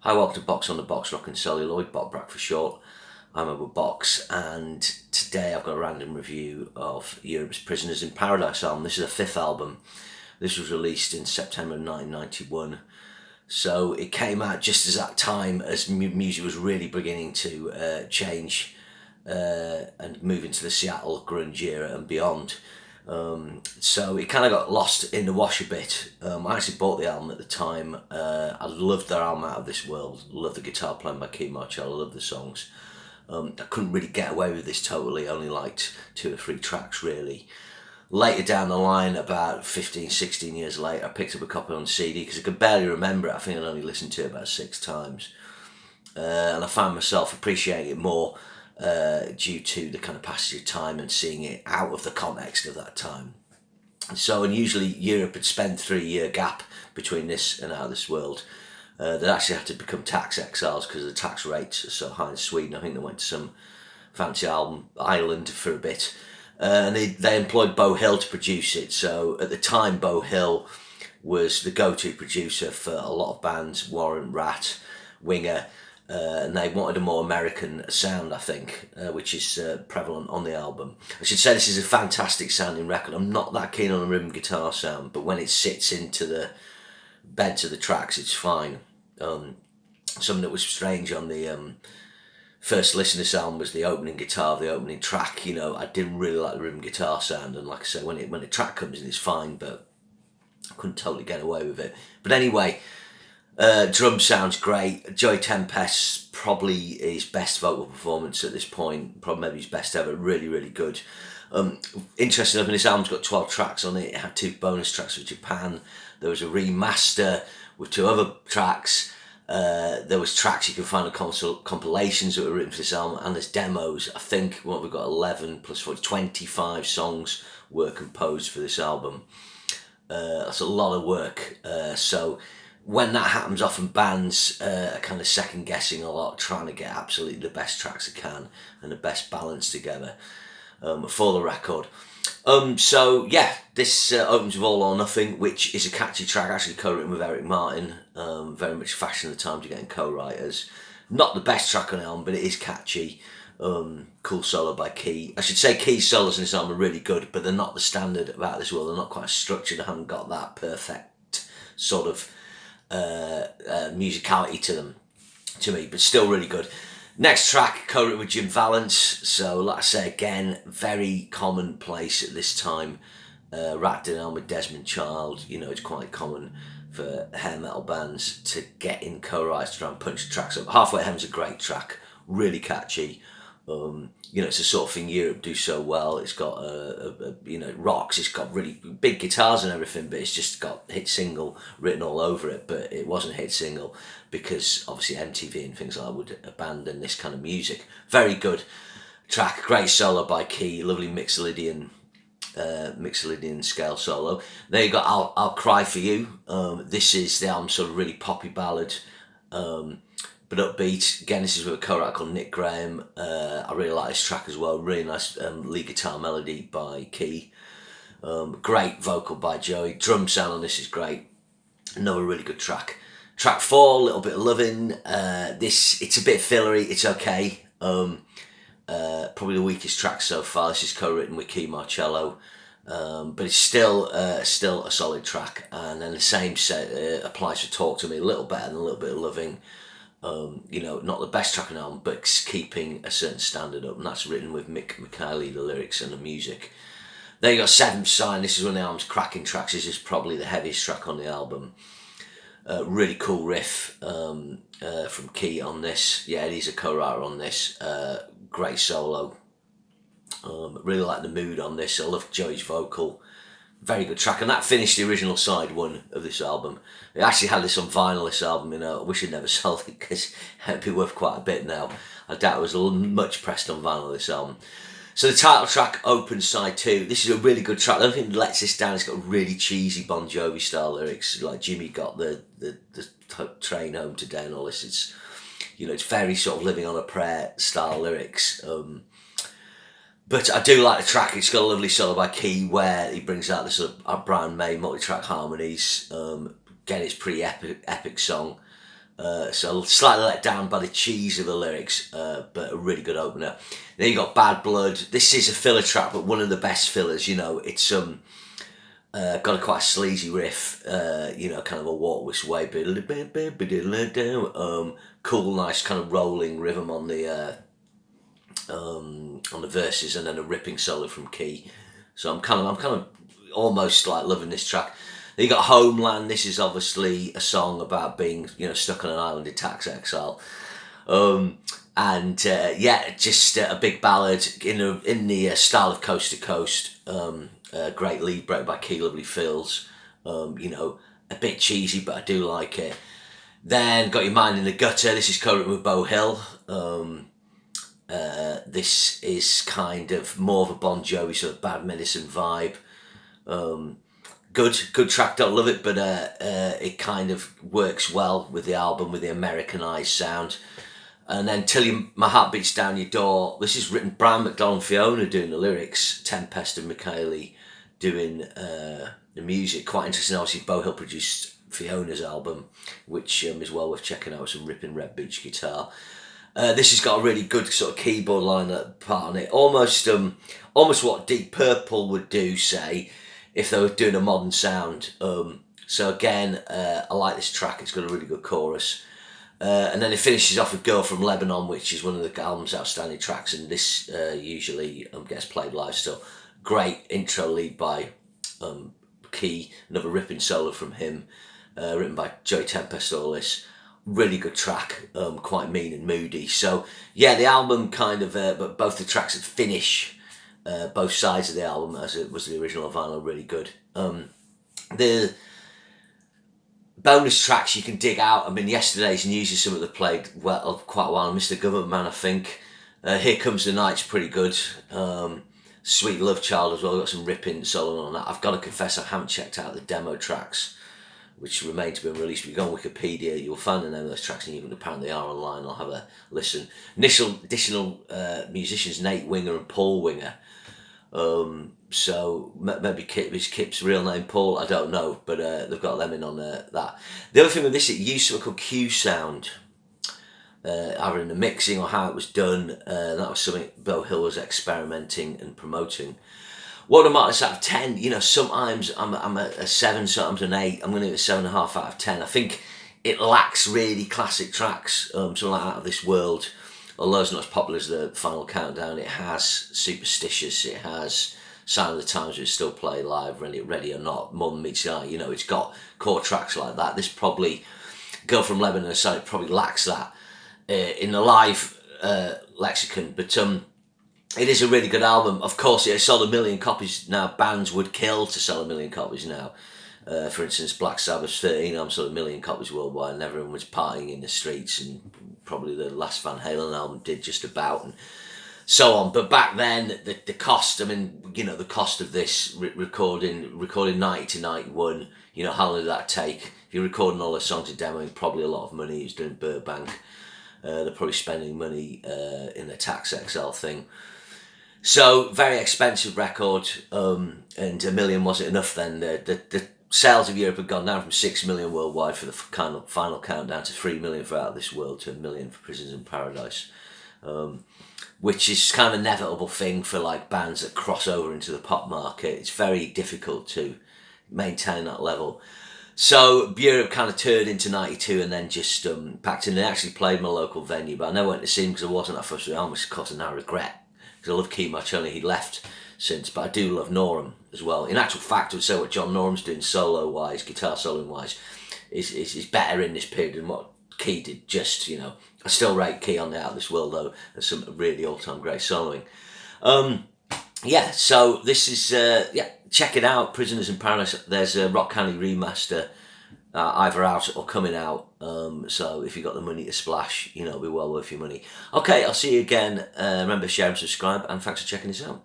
Hi, welcome to Box on the Box, Rock and Celluloid, Bob Brack for short. I'm over Box, and today I've got a random review of Europe's Prisoners in Paradise album. This is a fifth album. This was released in September 1991. So it came out just as that time as music was really beginning to change and move into the Seattle grunge era and beyond. So it kind of got lost in the wash a bit. I actually bought the album at the time. I loved their album Out of This World. Loved the guitar playing by Keith Marcello. I loved the songs. I couldn't really get away with this totally. Only liked 2 or 3 tracks really. Later down the line, about 15, 16 years later, I picked up a copy on CD because I could barely remember it. I think I'd only listened to it about 6 times. And I found myself appreciating it more due to the kind of passage of time and seeing it out of the context of that time. And usually Europe had spent 3-year gap between this and Out of This World. They actually had to become tax exiles because the tax rates are so high in Sweden. I think they went to some fancy island for a bit. And they employed Beau Hill to produce it. So at the time, Beau Hill was the go-to producer for a lot of bands, Warrant, Rat, Winger, and they wanted a more American sound, I think, which is prevalent on the album. I should say this is a fantastic sounding record. I'm not that keen on the rhythm guitar sound, but when it sits into the beds of the tracks, it's fine. Something that was strange on the first listen to this album was the opening guitar of the opening track. You know, I didn't really like the rhythm guitar sound, and like I say, when the track comes in, it's fine, but I couldn't totally get away with it. But anyway, drum sounds great. Joey Tempest's probably his best vocal performance at this point, probably maybe his best ever. Really, really good. Interesting enough, this album's got 12 tracks on it. It had 2 bonus tracks for Japan. There was a remaster with 2 other tracks. There was tracks you can find on compilations that were written for this album, and there's demos. I think what we've got 11 plus 4, 25 songs were composed for this album. That's a lot of work. So when that happens, often bands are kind of second guessing a lot, trying to get absolutely the best tracks they can and the best balance together for the record. So yeah, this opens with All or Nothing, which is a catchy track, actually co-written with Eric Martin. Very much fashion of the time to getting co-writers. Not the best track on the album, but it is catchy. Cool solo by Key. I should say Key's solos in this album are really good, but they're not the standard about this world. They're not quite structured. I haven't got that perfect sort of musicality to them, to me, but still really good. Next track, co-written with Jim Valance. So, like I say again, very commonplace at this time. Rat did it with Desmond Child. You know, it's quite common for hair metal bands to get in co-writes to try and punch the tracks up. Halfway Heaven's a great track, really catchy. You know, it's the sort of thing Europe do so well. It's got it rocks. It's got really big guitars and everything, but it's just got hit single written all over it. But it wasn't a hit single because obviously MTV and things like that would abandon this kind of music. Very good track, great solo by Key, lovely Mixolydian scale solo. There you got I'll Cry For You. This is the album's sort of really poppy ballad. But upbeat. Again, this is with a co-writer called Nick Graham. I really like this track as well. Really nice lead guitar melody by Key. Great vocal by Joey. Drum sound on this is great. Another really good track. Track 4, Little Bit of Lovin'. It's a bit fillery. It's okay. Probably the weakest track so far. This is co-written with Keith Marcello. But it's still a solid track. And then the same set applies for Talk To Me. A little better than A Little Bit of Loving'. Not the best track on the album, but keeping a certain standard up, and that's written with Mick McKinley, the lyrics and the music. Then you got Seventh Sign. This is one of the album's cracking tracks. This is probably the heaviest track on the album. Really cool riff from Key on this. Yeah, he's a co-writer on this. Great solo. Really like the mood on this. I love Joey's vocal. Very good track, and that finished the original side 1 of this album. They actually had this on vinyl, this album, I wish I'd never sold it because it'd be worth quite a bit now. I doubt it was much pressed on vinyl, this album. So the title track opens side 2. This is a really good track. I don't think it lets this down. It's got really cheesy Bon Jovi style lyrics, like Jimmy got the train home today and all this. It's very sort of living on a prayer style lyrics. But I do like the track. It's got a lovely solo by Key where he brings out the sort of Brian May multi-track harmonies. Again, it's a pretty epic song. So slightly let down by the cheese of the lyrics, but a really good opener. Then you got Bad Blood. This is a filler track, but one of the best fillers. It's got a quite a sleazy riff. Kind of a walk this way. Cool, nice kind of rolling rhythm on the verses, and then a ripping solo from Key. So I'm kind of almost like loving this track. Then you got Homeland. This is obviously a song about being, stuck on an island in tax exile. Just a big ballad in the style of Coast to Coast. Great lead break by Key Lovely Fills. A bit cheesy, but I do like it. Then got Your Mind in the Gutter. This is co-written with Beau Hill. This is kind of more of a Bon Jovi sort of Bad Medicine vibe. Good track, don't love it, but it kind of works well with the album, with the Americanized sound. And then Till My Heart Beats Down Your Door. This is written Brian McDonald and Fiona doing the lyrics, Tempest and Michaeli doing the music. Quite interesting. Obviously, Beau Hill produced Fiona's album, which is well worth checking out with some ripping Red Beach guitar. This has got a really good sort of keyboard line part on it. Almost what Deep Purple would do, say, if they were doing a modern sound. So again, I like this track. It's got a really good chorus. And then it finishes off with Girl from Lebanon, which is one of the album's outstanding tracks, and this usually gets played live still. Great intro lead by Key, another ripping solo from him, written by Joey Tempest, all this. Really good track, quite mean and moody. So yeah, the album kind of, but both the tracks that finish both sides of the album, as it was the original vinyl, really good. The bonus tracks you can dig out. I mean, Yesterday's News is something that played quite a while. Mr. Government Man, I think. Here Comes the Night's pretty good. Sweet Love Child as well. Got some ripping solo on that. I've got to confess, I haven't checked out the demo tracks, which remain to be released. If you go on Wikipedia, you'll find the name of those tracks, and even apparently they are online. I'll have a listen. Additional musicians, Nate Winger and Paul Winger. So maybe is Kip's real name Paul? I don't know, but they've got them in on that. The other thing with this, it used something called Q Sound, either in the mixing or how it was done. That was something Beau Hill was experimenting and promoting. What am I out of 10? Sometimes I'm a 7, sometimes an 8. I'm going to give it a 7.5 out of 10. I think it lacks really classic tracks, something like Out of This World. Although it's not as popular as the Final Countdown, it has Superstitious, it has Sign of the Times, which still play live, ready or not, More Than Meets the Eye. It's got core tracks like that. This probably, Girl from Lebanon aside, it probably lacks that in the live lexicon, but it is a really good album. Of course, it sold 1 million copies now. Bands would kill to sell 1 million copies now. For instance, Black Sabbath's 13 album sold 1 million copies worldwide, and everyone was partying in the streets, and probably the last Van Halen album did just about, and so on. But back then, the cost, the cost of this recording 90 to 91, how long did that take? If you're recording all the songs and demoing, probably a lot of money. He was doing Burbank. They're probably spending money in the Tax XL thing. So, very expensive record, and 1 million wasn't enough then. The sales of Europe had gone down from 6 million worldwide for the kind of Final Countdown to 3 million for Out of This World to 1 million for Prisoners in Paradise, which is kind of an inevitable thing for like bands that cross over into the pop market. It's very difficult to maintain that level. So Europe kind of turned into 92 and then just packed in. They actually played my local venue, but I never went to see them because I wasn't that first. I almost caused a now regret because I love Keith Marchoni. He left since, but I do love Norum as well. In actual fact, I would say what John Norum's doing solo-wise, guitar soloing-wise, is better in this period than what Key did. Just, I still rate Key on the Out of This World, though. There's some really all-time great soloing. So this is, check it out, Prisoners in Paradise. There's a Rock Candy remaster either out or coming out. So if you've got the money to splash, it'll be well worth your money. Okay, I'll see you again. Remember, share and subscribe, and thanks for checking this out.